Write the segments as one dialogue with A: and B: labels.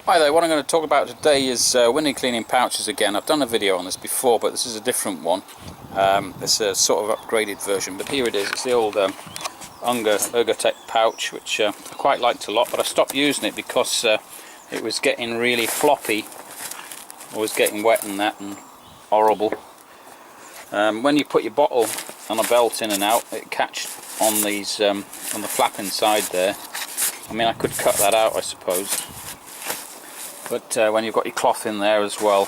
A: Hi there, what I'm going to talk about today is window cleaning pouches again. I've done a video on this before, but this is a different one. It's a sort of upgraded version, but here it is. It's the old Unger Ergotech pouch, which I quite liked a lot, but I stopped using it because it was getting really floppy. It was getting wet and that, and horrible. When you put your bottle on a belt in and out, it catched on these on the flap inside there. I mean, I could cut that out, I suppose. But when you've got your cloth in there as well,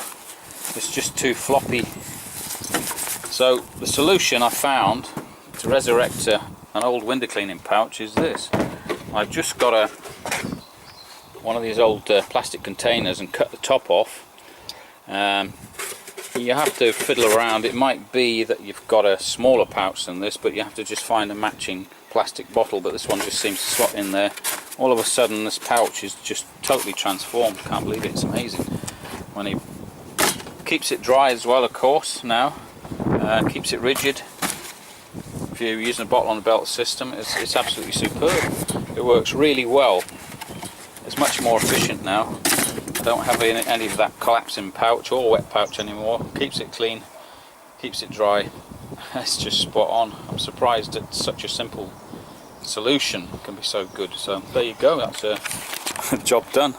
A: it's just too floppy. So the solution I found to resurrect an old window cleaning pouch is this. I've just got one of these old plastic containers and cut the top off. You have to fiddle around. It might be that you've got a smaller pouch than this, but you have to just find a matching plastic bottle, but this one just seems to slot in there. All of a sudden this pouch is just totally transformed. Can't believe it, it's amazing. When he keeps it dry as well, of course, now keeps it rigid. If you're using a bottle on a belt system, it's absolutely superb. It works really well. It's much more efficient now. I don't have any of that collapsing pouch or wet pouch anymore. Keeps it clean, keeps it dry. It's just spot on. I'm surprised that such a simple solution can be so good. So there you go, that's a job done.